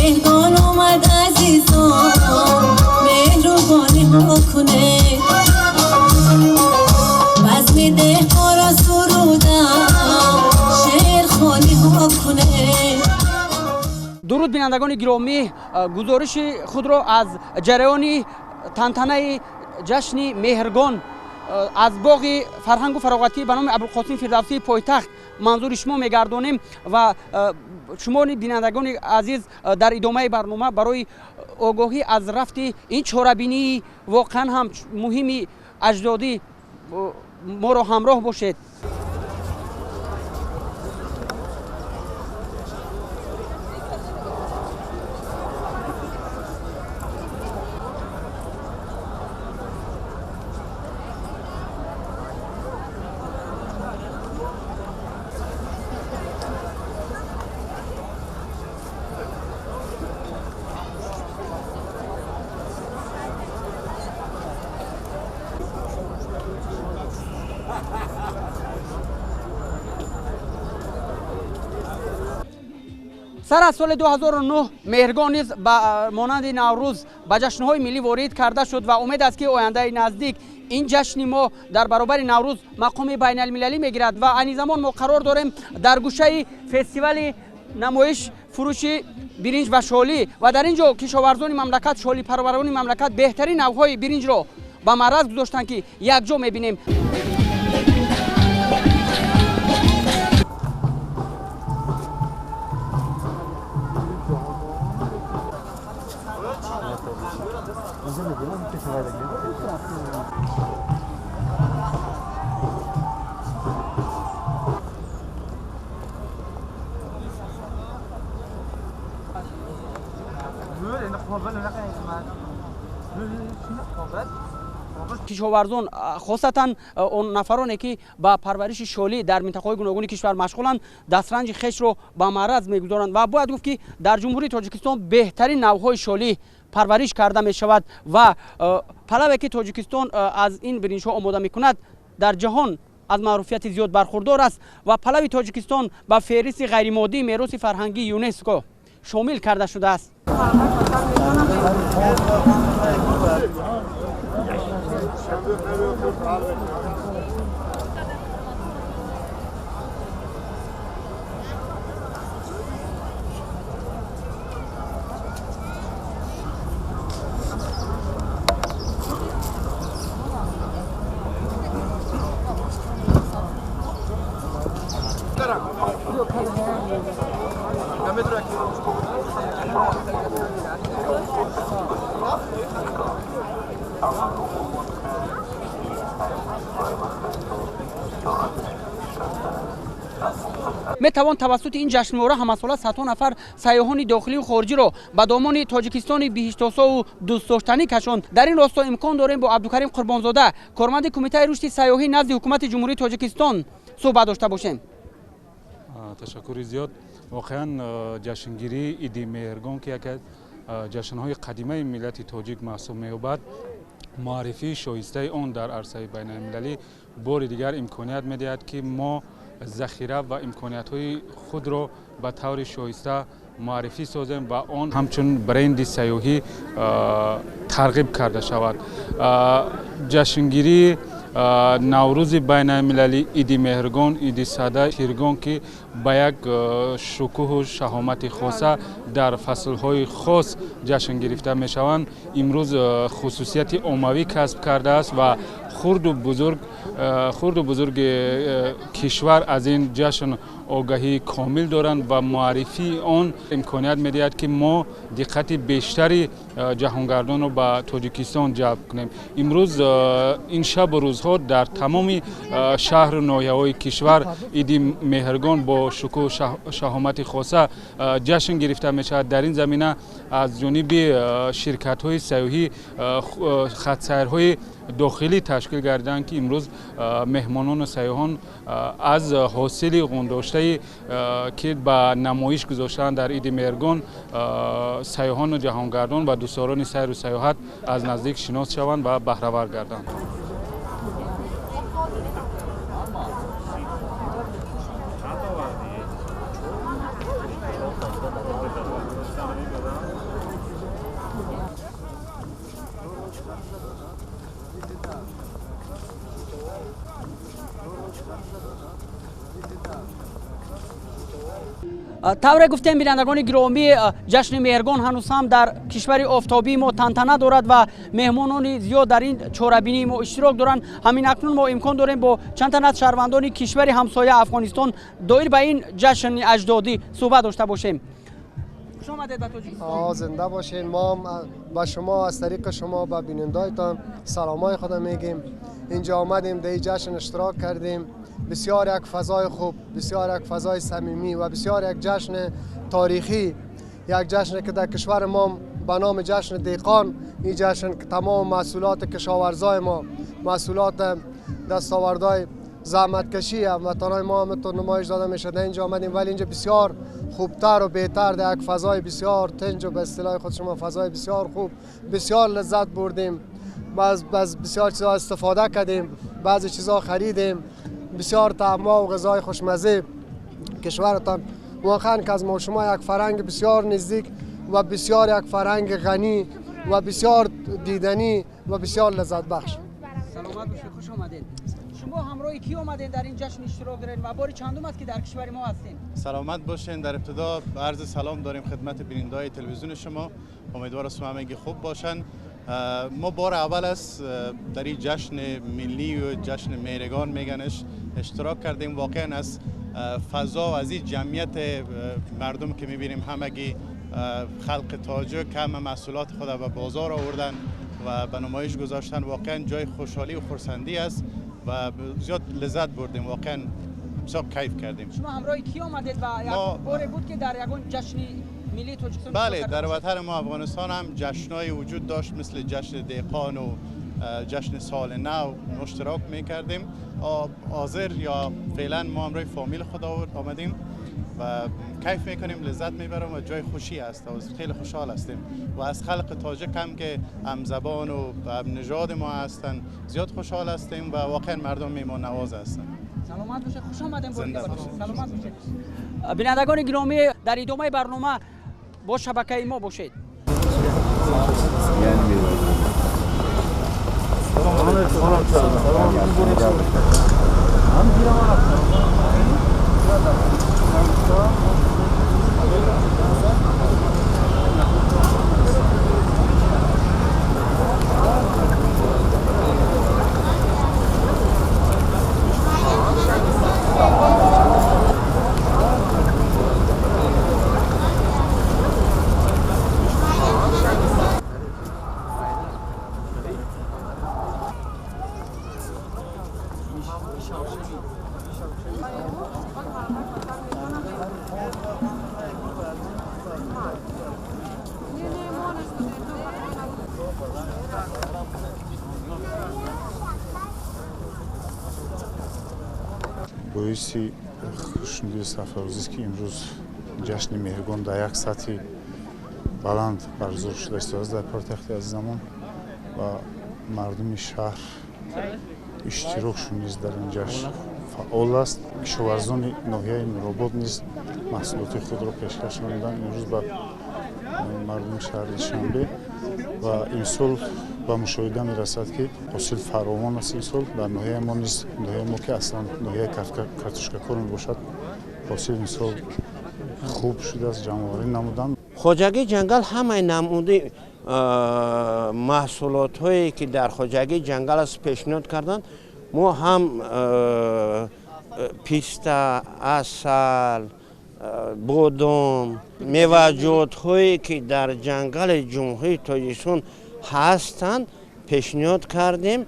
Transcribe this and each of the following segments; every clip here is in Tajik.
مهمان اومد عزیزان مهربانی ها کنه بزم دهقارا سرودم شعر خانی ها کنه. درود بینندگان گرامی، گزارش خود را از جریان تنتنه جشن مهرگان از باغ فرهنگ و فراغتی به نام ابوالقاسم فردوسی پایتخت منظور شما میگردانیم و شما بینندگان عزیز در ادامه برنامه برای آگاهی از رفت این چهاربینی واقعا هم مهمی اجدادی ما را همراه باشید. سر از سال 2009 مهرگان نیز به مانند نوروز به جشن‌های ملی وارد کرده شد و امید است که آینده نزدیک این جشن ما در برابر نوروز مقام بین المللی میگیرد و این زمان ما قرار داریم در گوشه فستیوال نمایش فروش برنج و شالی و در اینجا کشاورزان مملکت، شالی پروران مملکت بهترین نوع‌های برنج را به معرض گذاشتند که یک جا می‌بینیم. کشاورزان خاصتا اون نفرانی که با پرورش شالی در منطقه‌های گوناگون کشور مشغولند دسترنج خش رو به معرض می‌گذارند و باید گفت که در جمهوری تاجیکستان بهترین نوع‌های شالی پرورش کرده می شود و پلوی که تاجیکستان از این برنج ها آماده می کند در جهان از معروفیت زیاد برخوردار است و پلوی تاجیکستان به فهرست غیرمادی میراث فرهنگی یونسکو شامل کرده شده است. می توان توسط این جشنواره همساله صدها نفر سیاحان داخلی و خارجی را به دامان تاجیکستان بهشت‌آسا و دوست داشتنی کشاند. در این راستا امکان داریم با عبدالکریم قربانزاده کارمند کمیته رشد سیاحی نزد حکومت جمهوری تاجیکستان صحبت داشته باشیم. تشکر زیاد. واقعا جشنگیری عید مهرگان که یک جشن‌های قدیمی ملت تاجیک محسوب می‌یابد، معرفی شایسته آن در عرصه بین المللی بار دیگر امکانیت می‌دهد که ما ذخیره و امکانیت‌های خود را به طور شایسته معرفی سازیم و آن همچون برند سیاحی ترغیب کرده شود. جشنگیری نوروز بین المللی عید مهرگان، عید ساده شیرگان که با یک شکوه و شهامت خاصه در فصلهای خاص جشن گرفته می شوند، امروز خصوصیت عمومی کسب کرده است و خرد و بزرگ کشور از این جشن آگاهی کامل دارند و معرفی آن امکانیت می‌دهد که ما دقت بیشتری جهانگردان رو به تاجیکستان جلب کنیم. امروز این شب و روزها در تمام شهر و ناحیه‌های کشور عید مهرگان با شکوه و شهامت خاصه جشن گرفته می‌شود. در این زمینه از جانب شرکت‌های سیاحی خط‌سیرهای داخلی تشکیل گردیدند که امروز مهمانان و سیاحان از حاصل غونداشته که به نمایش گذاشتن در عید مهرگان سیاحان و جهانگردان و دوستداران سیر و سیاحت از نزدیک شناس شوند و بهره ور گردند. тавре гуфтем бинандагони гиромӣ, ҷашни меҳргон ҳанӯз ҳам дар кишвари офтобии мо тантана дорад ва меҳмонони зиёд дар ин чорабинии мо иштирок доранд. Ҳамин акнун мо имкон дорем бо чанд тан аз шаҳрвандони кишвари ҳамсоя Афғонистон доир ба ин ҷашни аҷдодӣ суҳбат дошта бошем. خوش آمدید به تاجیکستان. زنده باشین. ما هم به شما از طریق شما به بینندایتان سلامای خدا میگیم. اینجا آمدیم در این جشن اشتراک کردیم. بسیار یک فضای خوب، بسیار یک فضای صمیمی و بسیار یک جشن تاریخی، یک جشن که در کشور ما به نام جشن دیقان، این جشن که تمام محصولات کشاورزای ما، محصولات دستاوردهای زحمتکشی هموطنان ما هم تو نمایش داده میشه. در اینجا آمدیم ولی اینجا بسیار خوبتر و بهتر، در یک فضای بسیار تنج و به اصطلاح خود شما فضای بسیار خوب، بسیار لذت بردیم. بسیار چیزا استفاده کردیم، بعضی چیزا خریدیم، بسیار طعم‌ها و غذای خوشمزه کشورتان. واقعا که از ما شما یک فرهنگ بسیار نزدیک و بسیار یک فرهنگ غنی و بسیار دیدنی و بسیار لذت بخش. سلامت باشید، خوش آمدید. شما همراه کی اومدین در این جشن اشتراک دارین و بار چندم است که در کشور ما هستین؟ سلامت باشین. در ابتدا عرض سلام داریم خدمت بیننده‌های تلویزیون شما. امیدوارم همگی خوب باشن. ما بار اول است در این جشن ملی و جشن مهرگان میگنش اشتراک کردیم. واقعا از فضا و از این جمعیت مردم که میبینیم همگی خلق تاجیک همه محصولات خود به بازار آوردن و به نمایش گذاشتن. واقعا جای خوشحالی و خرسندی است و زیاد لذت بردیم. واقعا بسیار کیف کردیم. شما همراه کی آمدید و یک بار بود که در یگان جشن ملی تاجیکستان؟ بله، در وطن ما افغانستان هم جشن‌های وجود داشت مثل جشن دیقان و جشن سال نو اشتراک می‌کردیم. حاضر یا فعلا ما همراه فامیل خود آمدیم و کیف میکنیم، لذت میبریم و جای خوشی است و خیلی خوشحال هستیم و از خلق تاجیک هم که همزبان و نژاد ما هستن زیاد خوشحال هستیم و واقعا مردم میهمان نواز هستن. سلامت باشید، خوش آمدید. سلامت باشید. بینندگان گرامی، در ادامه برنامه با شبکه ما باشید. боиси хушнуди сафарозист ки имрӯз ҷашни меҳргон дар як сатҳи баланд баргузор шуда истодааст дар пойтахти азизамон ва мардуми шаҳр иштирок шуниз дар ин ҷашн фаъол аст. кишоварзони ноҳияи нуробод низ маҳсулоти худро пешкаш намуданд имрӯз ба мардуми шаҳри шанбе ва имсол ба мушоҳида мерасад ки ҳосил фаровон аст. имсол дар ноҳияи мо низ ноҳияи мо ки аслан ноҳияи картошкакор мебошад ҳосил имсол хуб шудааст, ҷамъоварӣ намуданд. хоҷагии ҷангал ҳамаи намуди маҳсулотҳое ки дар хоҷагии ҷангал аст пешниҳод карданд. мо ҳам писта, асал, бодом, меваҷотҳое ки дар ҷангали ҷумҳурии Тоҷикистон ҳастанд пешниҳод кардем.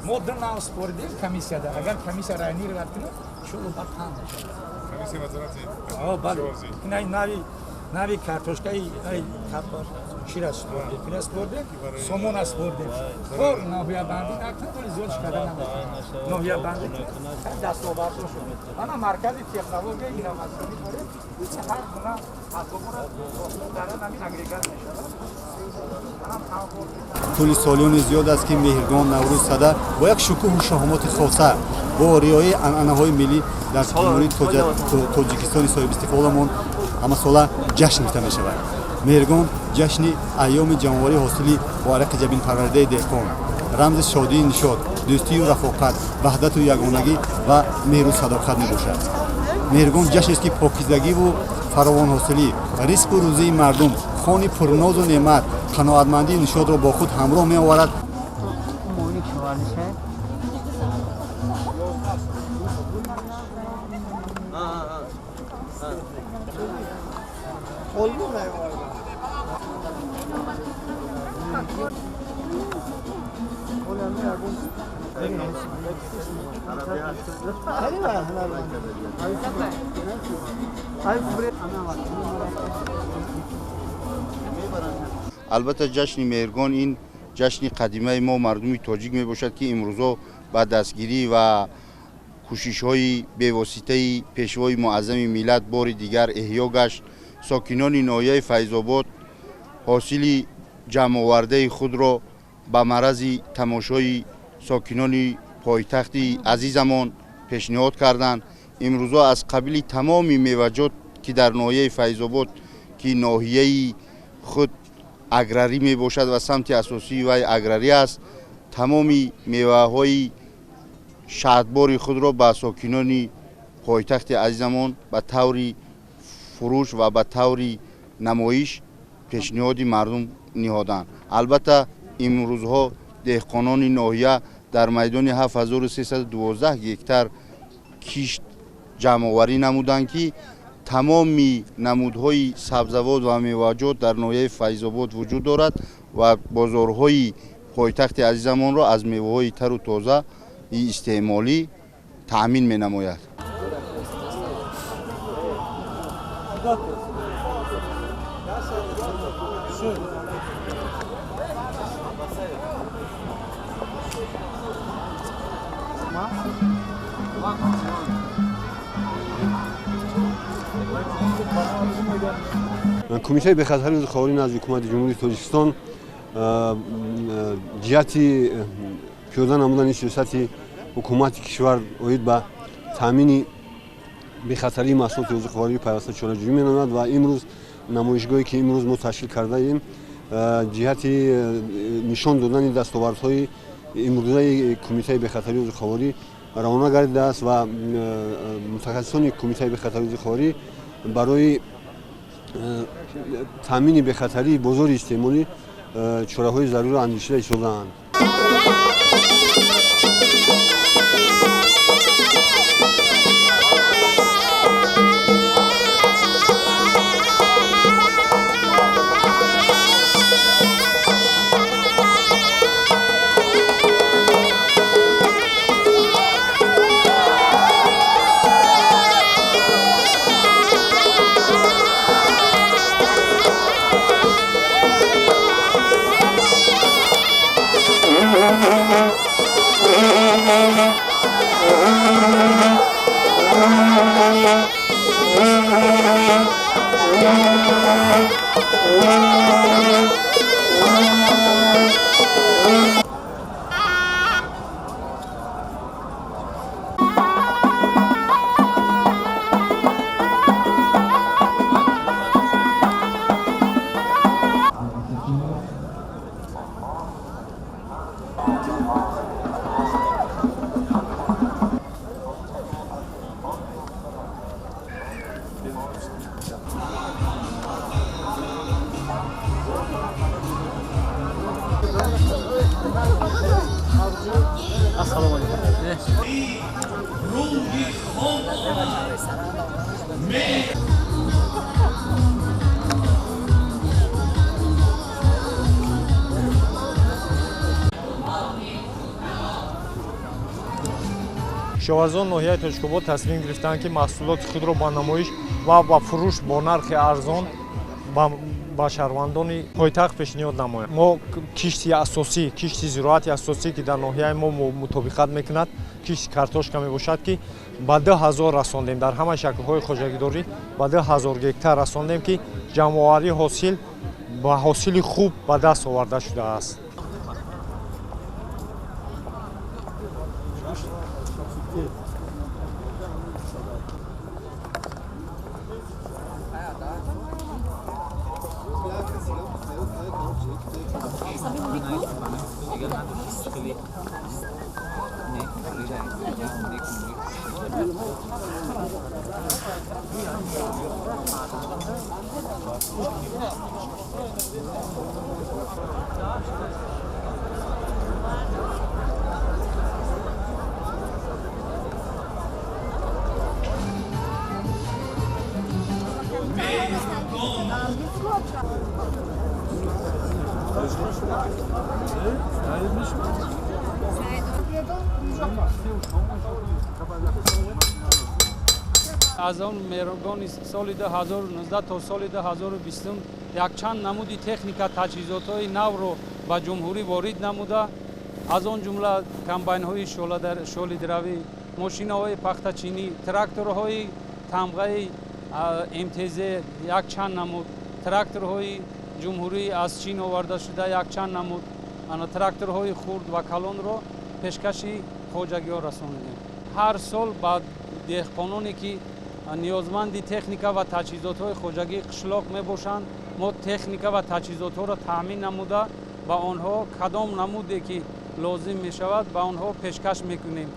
ما دو نام سپردیم کمیسیا داره. اگر کمیسیا رانی رو رد کنه شغل بعد تمام میشه. کمیسیا وزارت بله. این ناوی کارتوشکای ای تبار شیراز سپرده. فیلس سپرده. سومون سپرده. خور ناویا باندی نکنه ولی زیاد شکایت نمیکنه. ناویا باندی دست و بازو شد. اما مرکز تکنولوژی اینا مسئله داره. چه هر گونه اتمورا داره نمی اگریگات میشه. طول سالیان زیاد است که مهرگان نوروز صدر با یک شکوه و شهامت خاصه با رعایت عنعنه‌های ملی در جمهوری تاجیکستان صاحب استقلالمان همه ساله جشن گرفته می شود. مهرگان جشن ایام جمعآوری حاصلی با عرق جبین پرورده دهقان، رمز شادی، نشاط، دوستی و رفاقت، وحدت و یگانگی و مهر و صداقت می باشد. مهرگان جشن است که پاکیزگی و فراوان حاصلی، رزق و روزی مردم، خانه پرناز و نعمت، قناعتمندی و نشاط را با خود همراه می آورد. البته جشن مهرگان این جشن قدیمه ما مردم تاجیک می باشد که امروزها با دستگیری و کوشش های بی‌واسطه پیشوای معظم ملت بار دیگر احیا گشت. ساکنان ناحیه فیض‌آباد حاصل جمع آورده خود را به معرض تماشای ساکنان پایتخت عزیزمان پیشنهاد کردند. امروزها از قبیل تمام میوه‌جات که در ناحیه فیض‌آباد که ناحیه خود اگراری می باشد و سمت اساسی و اگراری است، تمامی میوه‌های شادباری خود را به ساکنان پایتخت عزیزمان به طور فروش و به طور نمایش پیشنهاد مردم نهادند. البته امروزها دهقانان ناحیه در میدان 7312 هکتار کشت جمع آوری نمودند که تمام نمودهای سبزوات و میوه‌جات در ناحیه فیض‌آباد وجود دارد و بازارهای پایتخت عزیزمان را از میوه‌های تر و تازه استعمالی تأمین می نماید. کمیته به خطر روزخواری از حکومت جمهوری تاجیکستان جهتی پیاده نمودن سیاست حکومت کشور اوید به تامین بخطری محصولات روزخواری پیوسته چاله‌جویی می‌نماید و امروز نمایشگاهی که امروز ما تشکیل کرده ایم جهتی نشان دادن دستاوردهای امروزه کمیته بخطری روزخواری روانه گردیده است و متخصصان کمیته بخطری روزخواری برای تامین بخطری بازار استعمالی چاره‌های ضروری اندیشیده ایستاده‌اند. кишоварзон ноҳияи Тоҷикобод тасмим гирифтанд ки маҳсулоти худро ба намоиш ва ба фурӯш бо нархи арзон ба шаҳрвандони пойтахт пешниҳод намоянд. Мо кишти асосӣ, кишти зироати асосӣ ки дар ноҳияи мо мутобиқат мекунад, кишти картошка мебошад ки ба 2000 расондем. Дар ҳама шаклҳои хоҷагидорӣ ба 2000 гектар расондем ки ҷамъоварии ҳосил ба ҳосили хуб ба даст оварда шудааст. از آن مهرگان سال 2019 تا سال 2020 یک چند نمودی تکنیکا تجهیزات‌های نو رو به جمهوری وارد نموده، از آن جمله کمباین‌های شاله‌دروی، ماشین‌های پخته‌چینی، تراکتورهای تمغه MTZ یک چند نمود، تراکتورهای جمهوری از چین آورده شده یک چند نمود، تراکتورهای خرد و کلان رو پیشکشی خواجگی‌ها رسانیدیم. هر سال بعد دهقانانی که نیازمند تکنیکا و تجهیزات‌های خواجگی قشلاق میباشند، ما تکنیکا و تجهیزات‌ها را تامین نموده با آنها کدام نمودی که لازم میشود با آنها پیشکش میکنیم.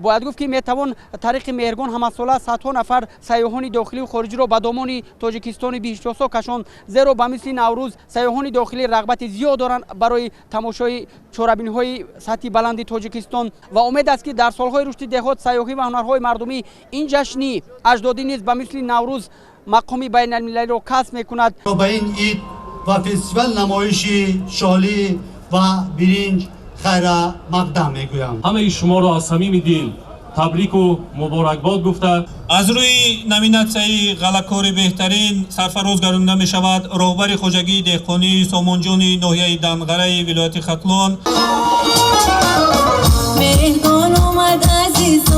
باید گفت که میتوان طریق مهرگان همساله صدها نفر سیاحان داخلی و خارجی را به دامان تاجیکستان بیشتاسا کشاند، زیرا به مثل نوروز سیاحان داخلی رغبت زیاد دارند برای تماشای چهاربینی‌های سطح بلند تاجیکستان و امید است که در سالهای رشد دهات سیاحی و هنرهای مردمی این جشنی اجدادی نیز به مثل نوروز مقامی بین المللی را کسب میکند. با این عید و فستیوال نمایشی شالی و برنج خیر مقدم میگویم. همه شما را از صمیم دل تبریک و مبارکباد گفته از روی نامیناسیون غلاکاری بهترین سرفراز گردانده می شود راهبر خواجگی دهقانی سامانجانی ناحیه دنغره ولایت ختلان. مهرگان اومد عزیزان